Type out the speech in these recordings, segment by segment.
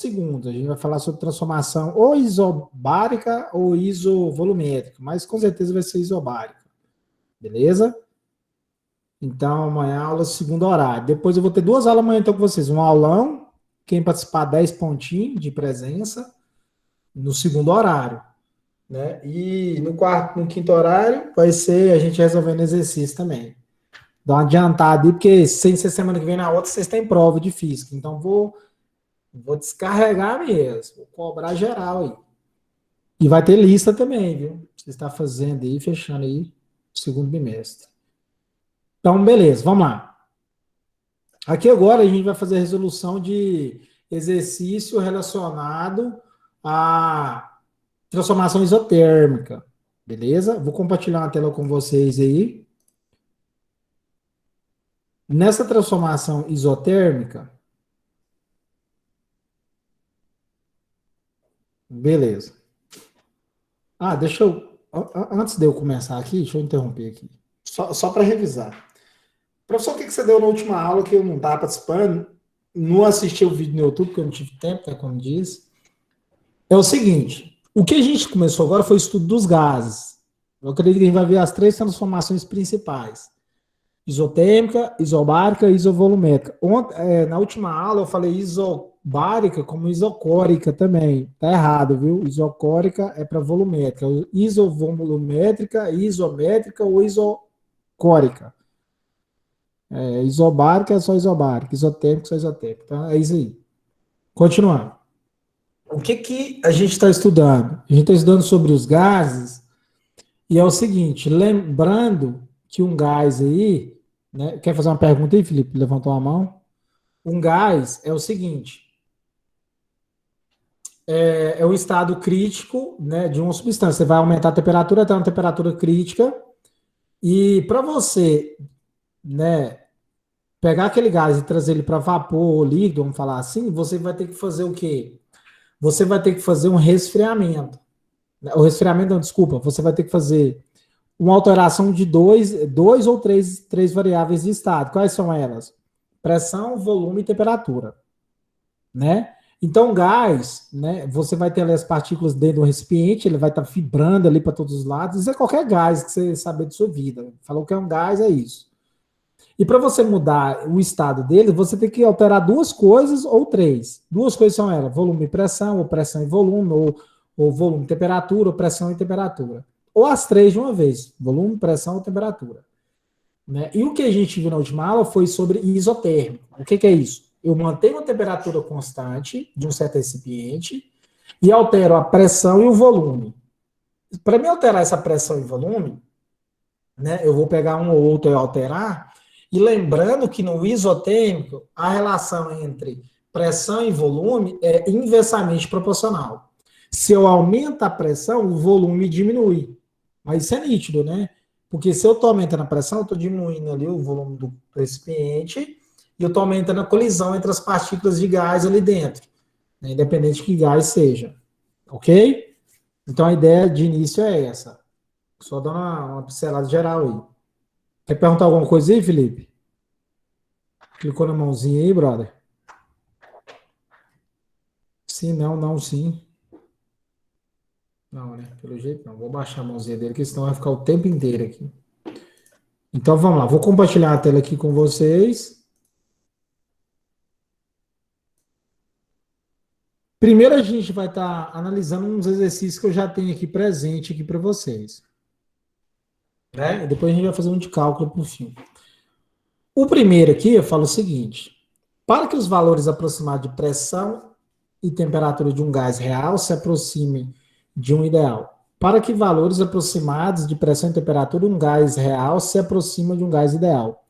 segundos. A gente vai falar sobre transformação ou isobárica ou isovolumétrica, mas com certeza vai ser isobárica. Beleza? Então, amanhã aula segundo horário. Depois eu vou ter 2 aulas amanhã então com vocês. Um aulão, quem participar 10 pontinhos de presença no segundo horário, né? E no quinto horário vai ser a gente resolvendo exercício também. Dá uma adiantada aí, porque sem ser semana que vem na outra, vocês têm prova de física. Então vou descarregar mesmo, vou cobrar geral aí. E vai ter lista também, viu? Você está fazendo aí, fechando aí o segundo bimestre. Então, beleza, vamos lá. Aqui agora a gente vai fazer a resolução de exercício relacionado à transformação isotérmica. Beleza? Vou compartilhar uma tela com vocês aí. Nessa transformação isotérmica, beleza. Ah, deixa eu. Antes de eu começar aqui, deixa eu interromper aqui. Só para revisar. Professor, o que você deu na última aula que eu não estava participando? Não assisti o vídeo no YouTube, porque eu não tive tempo, né, como diz. É o seguinte: o que a gente começou agora foi o estudo dos gases. Eu acredito que a gente vai ver as 3 transformações principais: isotérmica, isobárica e isovolumétrica. Na última aula eu falei isobárica como isocórica também. Tá errado, viu? Isocórica é para volumétrica. Isovolumétrica, isométrica ou isocórica. Isobárica é só isobárica, isotérmica é só isotérmica. Então é isso aí. Continuando. O que a gente está estudando? A gente está estudando sobre os gases, e é o seguinte, lembrando que um gás aí, né, quer fazer uma pergunta aí, Felipe? Levantou a mão. Um gás é o seguinte, é o estado crítico, né, de uma substância. Você vai aumentar a temperatura até uma temperatura crítica, e para você, né, pegar aquele gás e trazer ele para vapor ou líquido, vamos falar assim, você vai ter que fazer o quê? Você vai ter que fazer um resfriamento. O resfriamento, não, desculpa, você vai ter que fazer uma alteração de dois ou três variáveis de estado. Quais são elas? Pressão, volume e temperatura, né? Então, gás, né? Você vai ter ali as partículas dentro do recipiente, ele vai estar vibrando ali para todos os lados. Isso é qualquer gás que você saber de sua vida. Falou que é um gás, é isso. E para você mudar o estado dele, você tem que alterar 2 coisas ou 3. 2 coisas são elas: volume e pressão, ou pressão e volume, ou volume e temperatura, ou pressão e temperatura. Ou as 3 de uma vez: volume, pressão ou temperatura. Né? E o que a gente viu na última aula foi sobre isotérmico. O que é isso? Eu mantenho a temperatura constante de um certo recipiente e altero a pressão e o volume. Para me alterar essa pressão e volume, né, eu vou pegar um ou outro e alterar, e lembrando que no isotérmico, a relação entre pressão e volume é inversamente proporcional. Se eu aumento a pressão, o volume diminui. Mas isso é nítido, né? Porque se eu estou aumentando a pressão, eu estou diminuindo ali o volume do recipiente e eu estou aumentando a colisão entre as partículas de gás ali dentro, né? Independente de que gás seja. Ok? Então a ideia de início é essa. Só dando uma pincelada geral aí. Quer perguntar alguma coisa aí, Felipe? Clicou na mãozinha aí, brother? Sim, não, não, sim. Não, né? Pelo jeito não. Vou baixar a mãozinha dele, porque senão vai ficar o tempo inteiro aqui. Então vamos lá. Vou compartilhar a tela aqui com vocês. Primeiro a gente vai estar analisando uns exercícios que eu já tenho aqui presente aqui para vocês. Né? E depois a gente vai fazer um de cálculo por fim. O primeiro aqui eu falo o seguinte: para que os valores aproximados de pressão e temperatura de um gás real se aproximem de um ideal. Para que valores aproximados de pressão e temperatura de um gás real se aproximem de um gás ideal.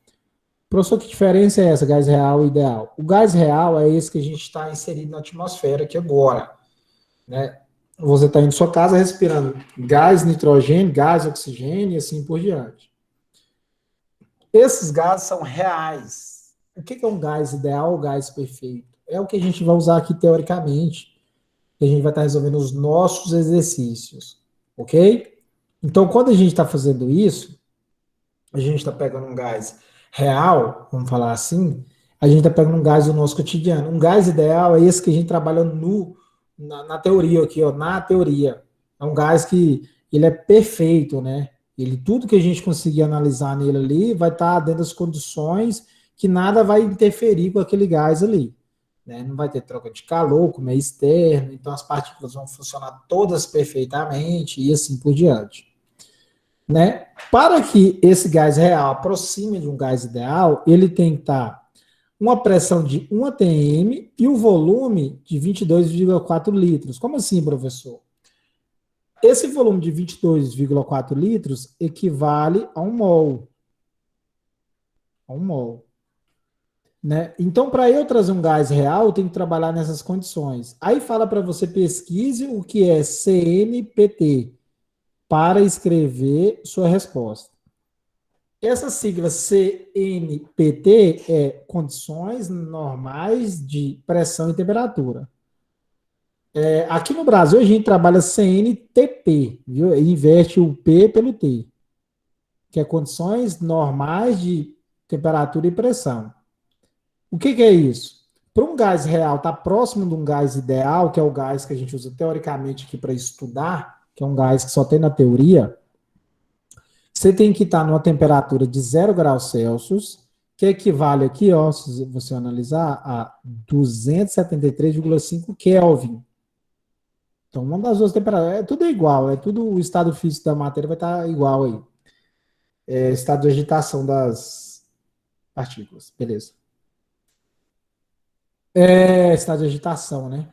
Professor, que diferença é essa, gás real e ideal? O gás real é esse que a gente está inserido na atmosfera aqui agora. Né? Você está em sua casa respirando gás nitrogênio, gás oxigênio e assim por diante. Esses gases são reais. O que é um gás ideal ou gás perfeito? É o que a gente vai usar aqui teoricamente, que a gente vai estar resolvendo os nossos exercícios, ok? Então, quando a gente está fazendo isso, a gente está pegando um gás real, vamos falar assim, a gente está pegando um gás do nosso cotidiano. Um gás ideal é esse que a gente trabalha na teoria aqui, ó, na teoria. É um gás que ele é perfeito, né? Ele, tudo que a gente conseguir analisar nele ali vai estar dentro das condições que nada vai interferir com aquele gás ali. Né? Não vai ter troca de calor, como é externo, então as partículas vão funcionar todas perfeitamente e assim por diante. Né? Para que esse gás real aproxime de um gás ideal, ele tem que estar uma pressão de 1 atm e o volume de 22,4 litros. Como assim, professor? Esse volume de 22,4 litros equivale a 1 mol. A 1 mol. Né? Então, para eu trazer um gás real, eu tenho que trabalhar nessas condições. Aí fala para você pesquise o que é CNPT para escrever sua resposta. Essa sigla CNPT é condições normais de pressão e temperatura. Aqui no Brasil a gente trabalha CNTP, viu? Inverte o P pelo T, que é condições normais de temperatura e pressão. O que é isso? Para um gás real estar próximo de um gás ideal, que é o gás que a gente usa teoricamente aqui para estudar, que é um gás que só tem na teoria, você tem que estar numa temperatura de 0 graus Celsius, que equivale aqui, ó, se você analisar, a 273,5 Kelvin. Então, uma das duas temperaturas, é tudo igual, é tudo o estado físico da matéria vai estar igual aí. Estado de agitação das partículas, beleza. Estado de agitação, né?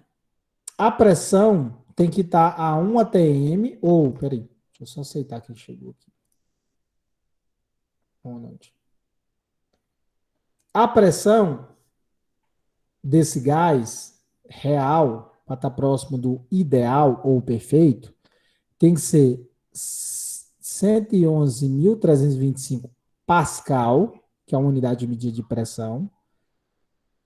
A pressão tem que estar a 1 atm, ou, peraí, deixa eu só aceitar que ele chegou aqui. Boa noite. A pressão desse gás real, para estar próximo do ideal ou perfeito, tem que ser 111.325 Pascal, que é uma unidade de medida de pressão,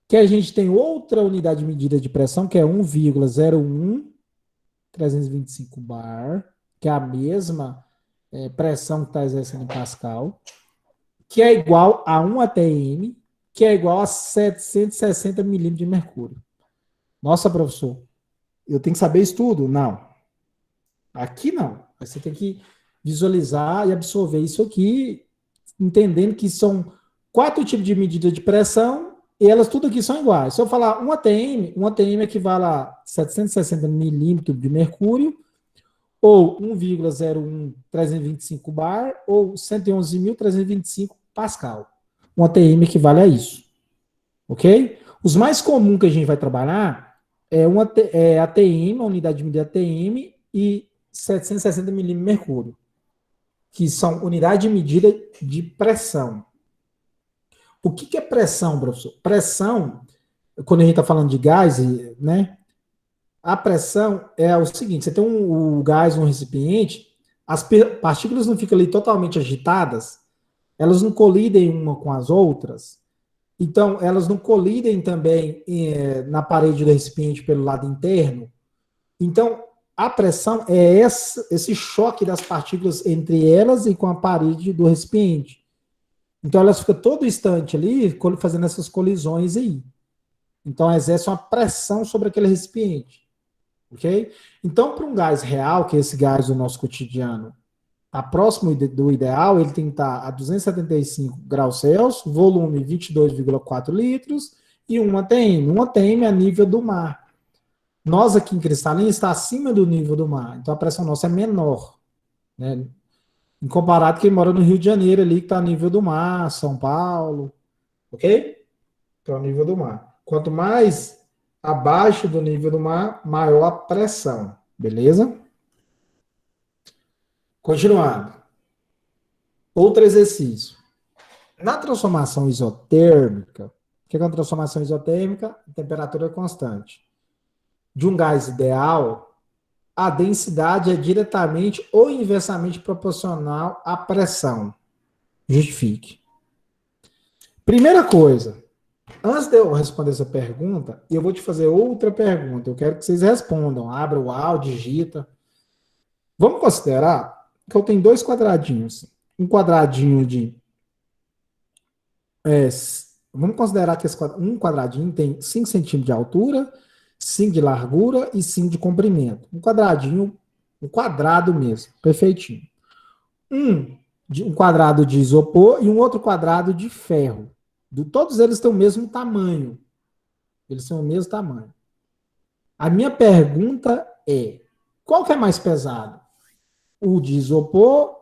que a gente tem outra unidade de medida de pressão, que é 1,01325 bar, que é a mesma pressão que está exercendo em Pascal, que é igual a 1 atm, que é igual a 760 milímetros de mercúrio. Nossa, professor, eu tenho que saber isso tudo? Não. Aqui não. Você tem que visualizar e absorver isso aqui, entendendo que são 4 tipos de medida de pressão e elas tudo aqui são iguais. Se eu falar 1 atm equivale a 760 milímetros de mercúrio, ou 1,01325 bar, ou 111.325 Pascal. 1 atm equivale a isso. Ok? Os mais comuns que a gente vai trabalhar é ATM, a unidade de medida ATM, e 760 milímetros de mercúrio, que são unidade de medida de pressão. O que é pressão, professor? Pressão, quando a gente está falando de gás, né? A pressão é o seguinte: você tem o gás no recipiente, as partículas não ficam ali totalmente agitadas, elas não colidem uma com as outras, então elas não colidem também na parede do recipiente pelo lado interno. Então, a pressão é esse choque das partículas entre elas e com a parede do recipiente. Então, elas ficam todo instante ali fazendo essas colisões aí. Então, exerce uma pressão sobre aquele recipiente. Ok? Então, para um gás real, que é esse gás do nosso cotidiano, está próximo do ideal, ele tem que estar a 275 graus Celsius, volume 22,4 litros e 1 atm. 1 atm é a nível do mar. Nós aqui em Cristalina está acima do nível do mar, então a pressão nossa é menor, né? Em comparado com quem mora no Rio de Janeiro ali, que está a nível do mar, São Paulo, ok? Então, a nível do mar. Quanto mais abaixo do nível do mar, maior a pressão, beleza? Continuando. Outro exercício. Na transformação isotérmica, o que é uma transformação isotérmica? A temperatura é constante. De um gás ideal, a densidade é diretamente ou inversamente proporcional à pressão. Justifique. Primeira coisa, antes de eu responder essa pergunta, eu vou te fazer outra pergunta. Eu quero que vocês respondam. Abra o áudio, digita. Vamos considerar que eu tenho dois quadradinhos. Um quadradinho de Vamos considerar que um quadradinho tem 5 centímetros de altura, 5 de largura e 5 de comprimento. Um quadradinho, um quadrado mesmo, perfeitinho. Um quadrado de isopor e um outro quadrado de ferro. Todos eles têm o mesmo tamanho. Eles são o mesmo tamanho. A minha pergunta é, qual que é mais pesado? O de isopor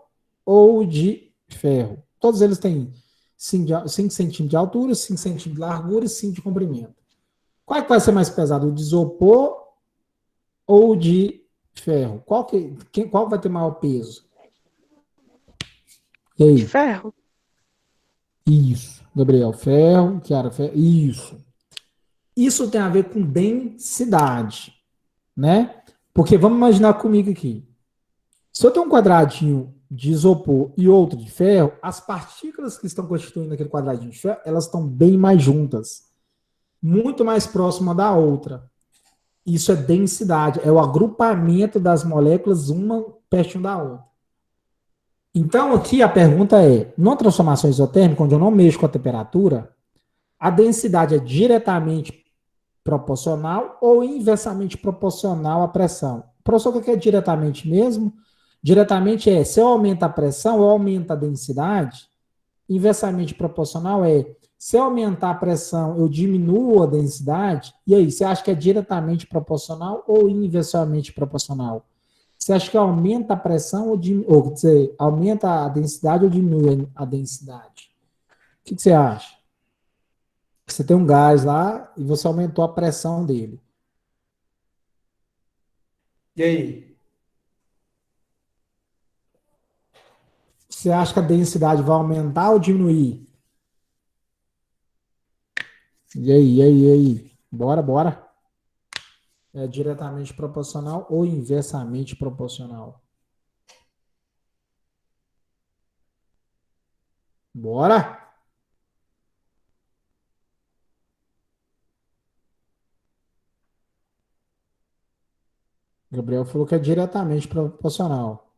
ou o de ferro? Todos eles têm 5 centímetros de altura, 5 centímetros de largura e 5 de comprimento. Qual é que vai ser mais pesado? O de isopor ou o de ferro? Qual vai ter maior peso? E De aí? ferro? Isso. Gabriel, ferro, Kiara, ferro. Isso. Isso tem a ver com densidade, né? Porque vamos imaginar comigo aqui. Se eu tenho um quadradinho de isopor e outro de ferro, as partículas que estão constituindo aquele quadradinho de ferro, elas estão bem mais juntas. Muito mais próxima da outra. Isso é densidade, é o agrupamento das moléculas uma pertinho da outra. Então, aqui a pergunta é, numa transformação isotérmica, onde eu não mexo com a temperatura, a densidade é diretamente proporcional ou inversamente proporcional à pressão? Professor, o que é diretamente mesmo? Diretamente é, se eu aumento a pressão, eu aumento a densidade. Inversamente proporcional é, se eu aumentar a pressão, eu diminuo a densidade. E aí, você acha que é diretamente proporcional ou inversamente proporcional? Você acha que aumenta a pressão ou quer dizer, aumenta a densidade ou diminui a densidade? O que você acha? Você tem um gás lá e você aumentou a pressão dele. E aí? Você acha que a densidade vai aumentar ou diminuir? E aí? Bora. É diretamente proporcional ou inversamente proporcional? Bora! Gabriel falou que é diretamente proporcional.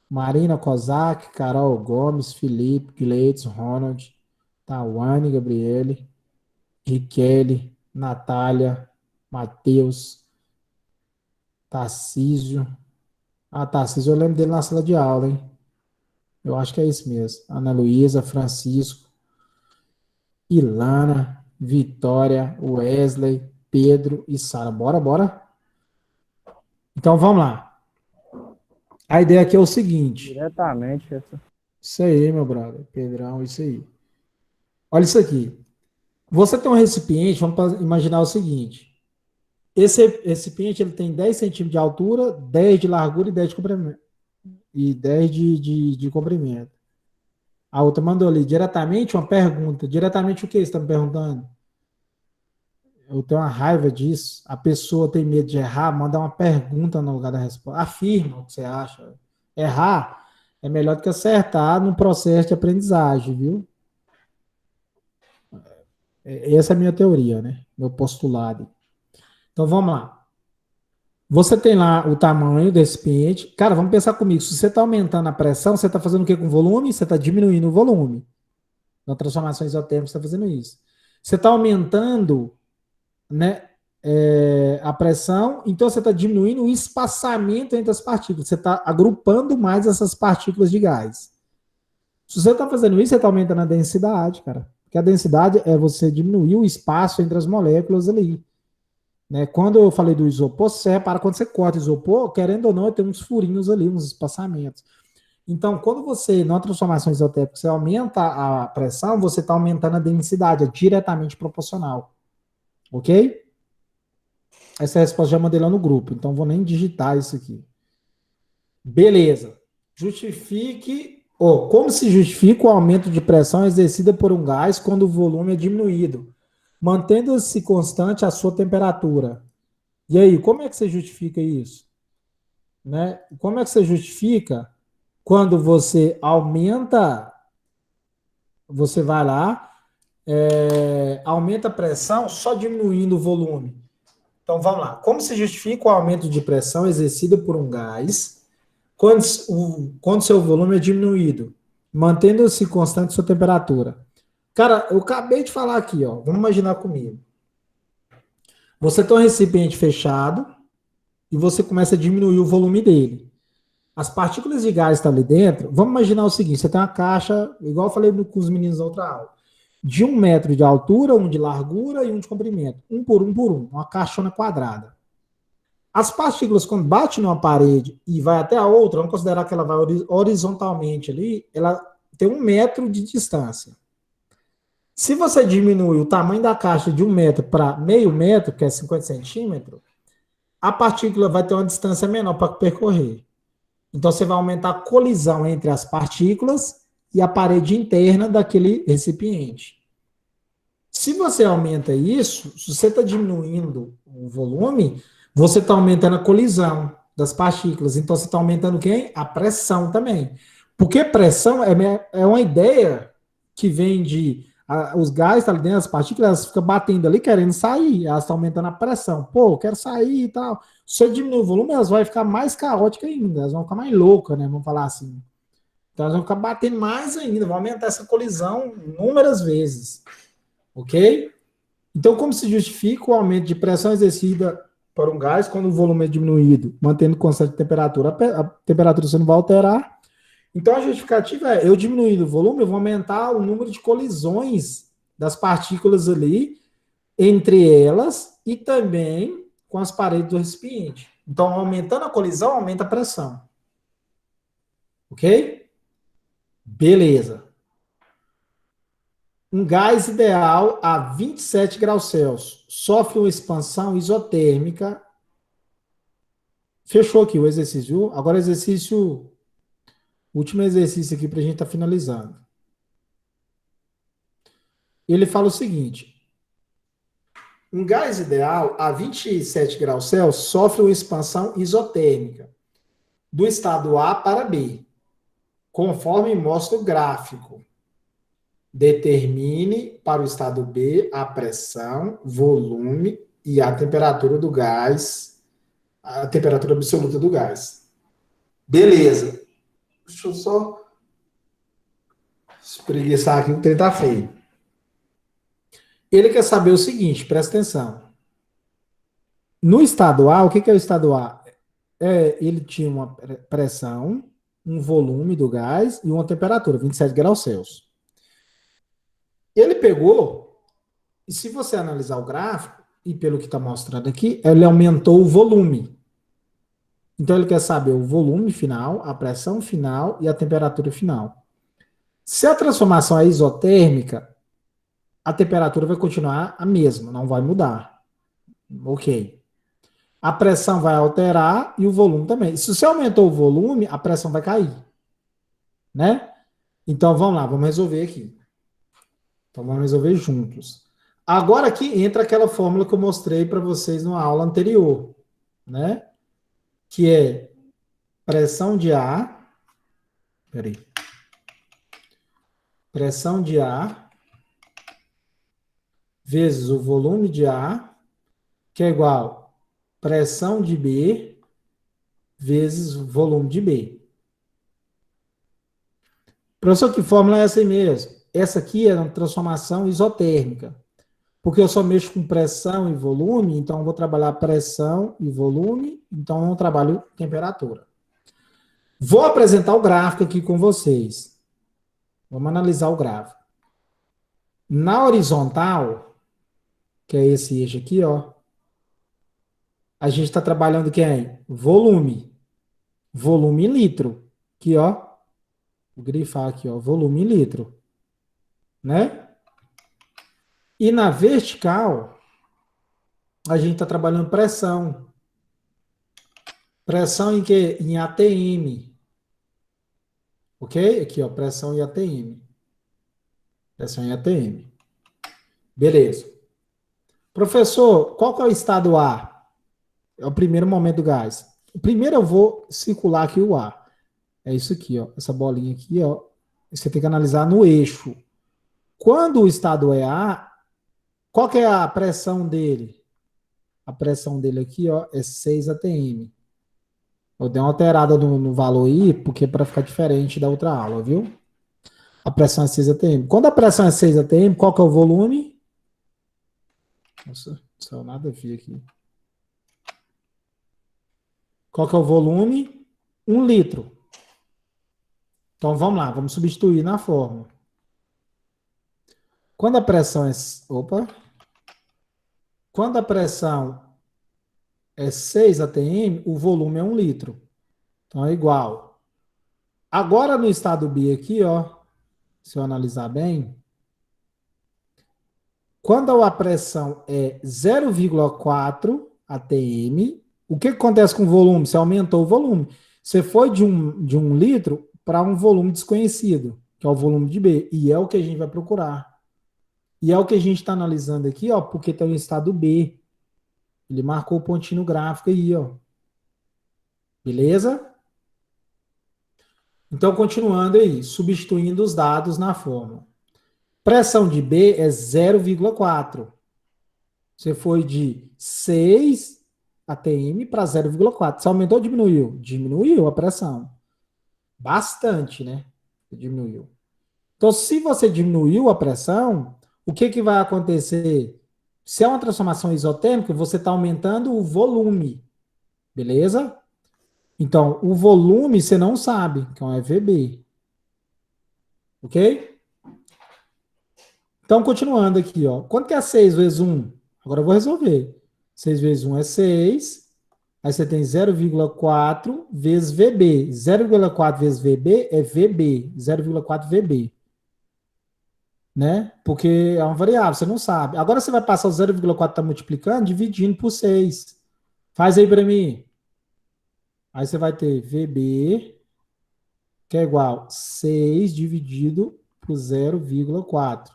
Marina Kozak, Carol Gomes, Felipe, Gleitz, Ronald, Tawane, Gabriele, Riquele, Natália, Matheus, Tarcísio. Ah, Tarcísio, eu lembro dele na sala de aula, hein? Eu acho que é isso mesmo. Ana Luísa, Francisco, Ilana, Vitória, Wesley, Pedro e Sara. Bora? Então vamos lá. A ideia aqui é o seguinte. Diretamente, essa. Isso aí, meu brother. Pedrão, isso aí. Olha isso aqui. Você tem um recipiente, vamos imaginar o seguinte. Esse recipiente ele tem 10 centímetros de altura, 10 de largura e 10 de comprimento. E 10 de comprimento. A outra mandou ali diretamente uma pergunta. Diretamente o que você está me perguntando? Eu tenho uma raiva disso. A pessoa tem medo de errar, manda uma pergunta no lugar da resposta. Afirma o que você acha. Errar é melhor do que acertar no processo de aprendizagem, viu? Essa é a minha teoria, né? Meu postulado. Então vamos lá. Você tem lá o tamanho do recipiente. Cara, vamos pensar comigo. Se você está aumentando a pressão, você está fazendo o que com o volume? Você está diminuindo o volume. Na transformação isotérmica, você está fazendo isso. Você está aumentando, né, a pressão, então você está diminuindo o espaçamento entre as partículas. Você está agrupando mais essas partículas de gás. Se você está fazendo isso, você está aumentando a densidade, cara. Porque a densidade é você diminuir o espaço entre as moléculas ali. Né? Quando eu falei do isopor, você repara, quando você corta o isopor, querendo ou não, tem uns furinhos ali, uns espaçamentos. Então, quando você, na transformação isotérmica, você aumenta a pressão, você está aumentando a densidade, é diretamente proporcional. Ok? Essa resposta já mandei lá no grupo, então vou nem digitar isso aqui. Beleza. Justifique, como se justifica o aumento de pressão exercida por um gás quando o volume é diminuído, mantendo-se constante a sua temperatura? E aí, como é que você justifica isso? Né? Como é que você justifica quando você aumenta, você vai lá, aumenta a pressão só diminuindo o volume? Então vamos lá. Como se justifica o aumento de pressão exercido por um gás quando seu volume é diminuído, mantendo-se constante sua temperatura? Cara, eu acabei de falar aqui, ó. Vamos imaginar comigo. Você tem um recipiente fechado e você começa a diminuir o volume dele. As partículas de gás estão ali dentro. Vamos imaginar o seguinte: você tem uma caixa, igual eu falei com os meninos da outra aula, de 1 metro de altura, um de largura e um de comprimento. Por um. Uma caixona quadrada. As partículas, quando bate numa parede e vai até a outra, vamos considerar que ela vai horizontalmente ali, ela tem 1 metro de distância. Se você diminui o tamanho da caixa de 1 metro para meio metro, que é 50 centímetros, a partícula vai ter uma distância menor para percorrer. Então, você vai aumentar a colisão entre as partículas e a parede interna daquele recipiente. Se você aumenta isso, se você está diminuindo o volume, você está aumentando a colisão das partículas. Então, você está aumentando quem? A pressão também. Porque pressão é uma ideia que vem de... os gases estão ali dentro das partículas, elas ficam batendo ali, querendo sair. Elas estão aumentando a pressão. Pô, eu quero sair e tal. Se você diminuir o volume, elas vão ficar mais caóticas ainda. Elas vão ficar mais loucas, né? Vamos falar assim. Então, elas vão ficar batendo mais ainda. Vão aumentar essa colisão inúmeras vezes. Ok? Então, como se justifica o aumento de pressão exercida por um gás quando o volume é diminuído, mantendo constante temperatura? A temperatura você não vai alterar. Então, a justificativa é, eu diminuindo o volume, eu vou aumentar o número de colisões das partículas ali, entre elas e também com as paredes do recipiente. Então, aumentando a colisão, aumenta a pressão. Ok? Beleza. Um gás ideal a 27 graus Celsius sofre uma expansão isotérmica. Fechou aqui o exercício. Agora, último exercício aqui para a gente estar finalizando. Ele fala o seguinte: um gás ideal a 27 graus Celsius sofre uma expansão isotérmica do estado A para B, conforme mostra o gráfico. Determine para o estado B a pressão, volume e a temperatura do gás, a temperatura absoluta do gás. Beleza. Deixa eu só espreguiçar aqui, o trem tá feio. Ele quer saber o seguinte, presta atenção. No estado A, o que é o estado A? Ele tinha uma pressão, um volume do gás e uma temperatura, 27 graus Celsius. Ele pegou, e se você analisar o gráfico, e pelo que está mostrando aqui, ele aumentou o volume. Então ele quer saber o volume final, a pressão final e a temperatura final. Se a transformação é isotérmica, a temperatura vai continuar a mesma, não vai mudar. Ok. A pressão vai alterar e o volume também. Se você aumentou o volume, a pressão vai cair. Né? Então vamos lá, vamos resolver aqui. Então vamos resolver juntos. Agora aqui entra aquela fórmula que eu mostrei para vocês na aula anterior, né? Que é pressão de ar. Peraí. Pressão de ar vezes o volume de ar, que é igual pressão de B vezes o volume de B. Professor, que fórmula é essa aí mesmo? Essa aqui é uma transformação isotérmica, porque eu só mexo com pressão e volume, então eu vou trabalhar pressão e volume, então eu não trabalho temperatura. Vou apresentar o gráfico aqui com vocês. Vamos analisar o gráfico. Na horizontal, que é esse eixo aqui, ó, a gente está trabalhando quem? Volume. Volume em litro. Aqui, ó. Vou grifar aqui, ó. Volume em litro. Né? E na vertical, a gente está trabalhando pressão. Pressão em que? Em ATM. Ok? Aqui, ó. Pressão em ATM. Pressão em ATM. Beleza. Professor, qual que é o estado A? É o primeiro momento do gás. Primeiro eu vou circular aqui o ar. É isso aqui, ó. Essa bolinha aqui, ó. Você tem que analisar no eixo. Quando o estado é A, qual que é a pressão dele? A pressão dele aqui, ó, é 6 atm. Eu dei uma alterada no valor aí, porque para ficar diferente da outra aula, viu? A pressão é 6 atm. Quando a pressão é 6 atm, qual que é o volume? Nossa, só nada a ver aqui. Qual que é o volume? 1 litro. Então vamos lá, vamos substituir na fórmula. Quando a pressão é. Opa! Quando a pressão é 6 atm, o volume é 1 litro. Então é igual. Agora no estado B aqui, ó, se eu analisar bem, quando a pressão é 0,4 atm, o que acontece com o volume? Você aumentou o volume. Você foi de um litro para um volume desconhecido, que é o volume de B, e é o que a gente vai procurar. E é o que a gente está analisando aqui, ó, porque está no estado B. Ele marcou o pontinho no gráfico aí, ó. Beleza? Então, continuando aí, substituindo os dados na fórmula. Pressão de B é 0,4. Você foi de 6 atm para 0,4. Você aumentou ou diminuiu? Diminuiu a pressão. Bastante, né? Diminuiu. Então, se você diminuiu a pressão, o que, que vai acontecer? Se é uma transformação isotérmica, você está aumentando o volume. Beleza? Então, o volume você não sabe, então é VB. Ok? Então, continuando aqui, ó. Quanto que é 6 vezes 1? Agora eu vou resolver. 6 vezes 1 é 6. Aí você tem 0,4 vezes VB. 0,4 vezes VB é VB. 0,4 VB. Né? Porque é uma variável, você não sabe. Agora você vai passar o 0,4 está multiplicando, dividindo por 6. Faz aí para mim. Aí você vai ter VB, que é igual a 6 dividido por 0,4.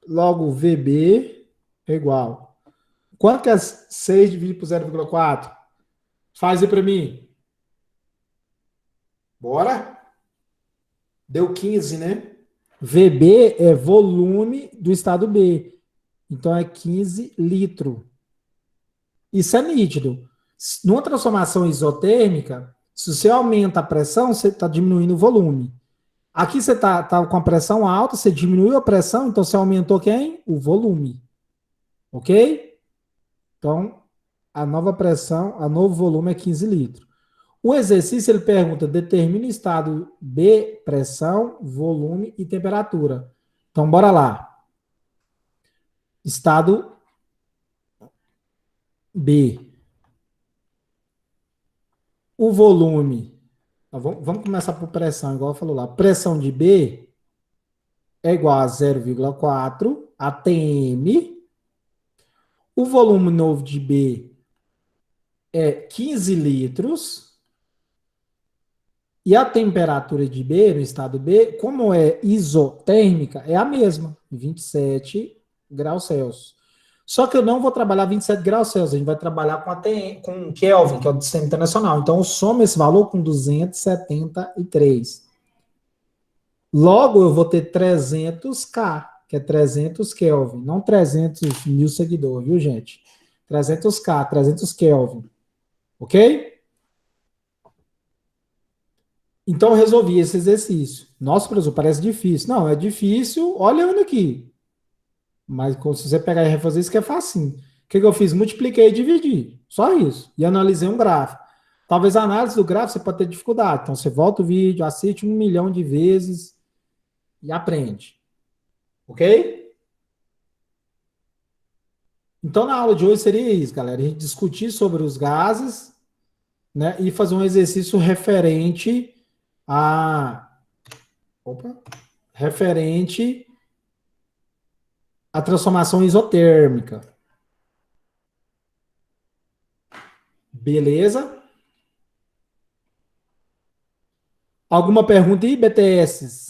Logo, VB é igual. Quanto que é 6 dividido por 0,4? Faz aí para mim. Bora? Deu 15, né? VB é volume do estado B. Então é 15 litros. Isso é nítido. Numa transformação isotérmica, se você aumenta a pressão, você está diminuindo o volume. Aqui você está com a pressão alta, você diminuiu a pressão, então você aumentou quem? O volume. Ok? Então, a nova pressão, a novo volume é 15 litros. O exercício ele pergunta: determine o estado B, pressão, volume e temperatura. Então, bora lá. Estado B. O volume. Vamos começar por pressão, igual falou lá. Pressão de B é igual a 0,4 atm. O volume novo de B é 15 litros. E a temperatura de B, no estado B, como é isotérmica, é a mesma, 27 graus Celsius. Só que eu não vou trabalhar 27 graus Celsius, a gente vai trabalhar com Kelvin, que é o do sistema internacional. Então, eu somo esse valor com 273. Logo, eu vou ter 300K, que é 300 Kelvin, não 300 mil seguidores, viu, gente? 300K, 300 Kelvin. Ok? Então, eu resolvi esse exercício. Nossa, professor, parece difícil. Não, é difícil olhando aqui. Mas se você pegar e refazer isso, que é facinho. O que eu fiz? Multipliquei e dividi. Só isso. E analisei um gráfico. Talvez a análise do gráfico você pode ter dificuldade. Então, você volta o vídeo, assiste 1 milhão de vezes e aprende. Ok? Então, na aula de hoje seria isso, galera. A gente discutir sobre os gases, né? E fazer um exercício referente a... Opa! Referente à transformação isotérmica. Beleza? Alguma pergunta aí, BTS?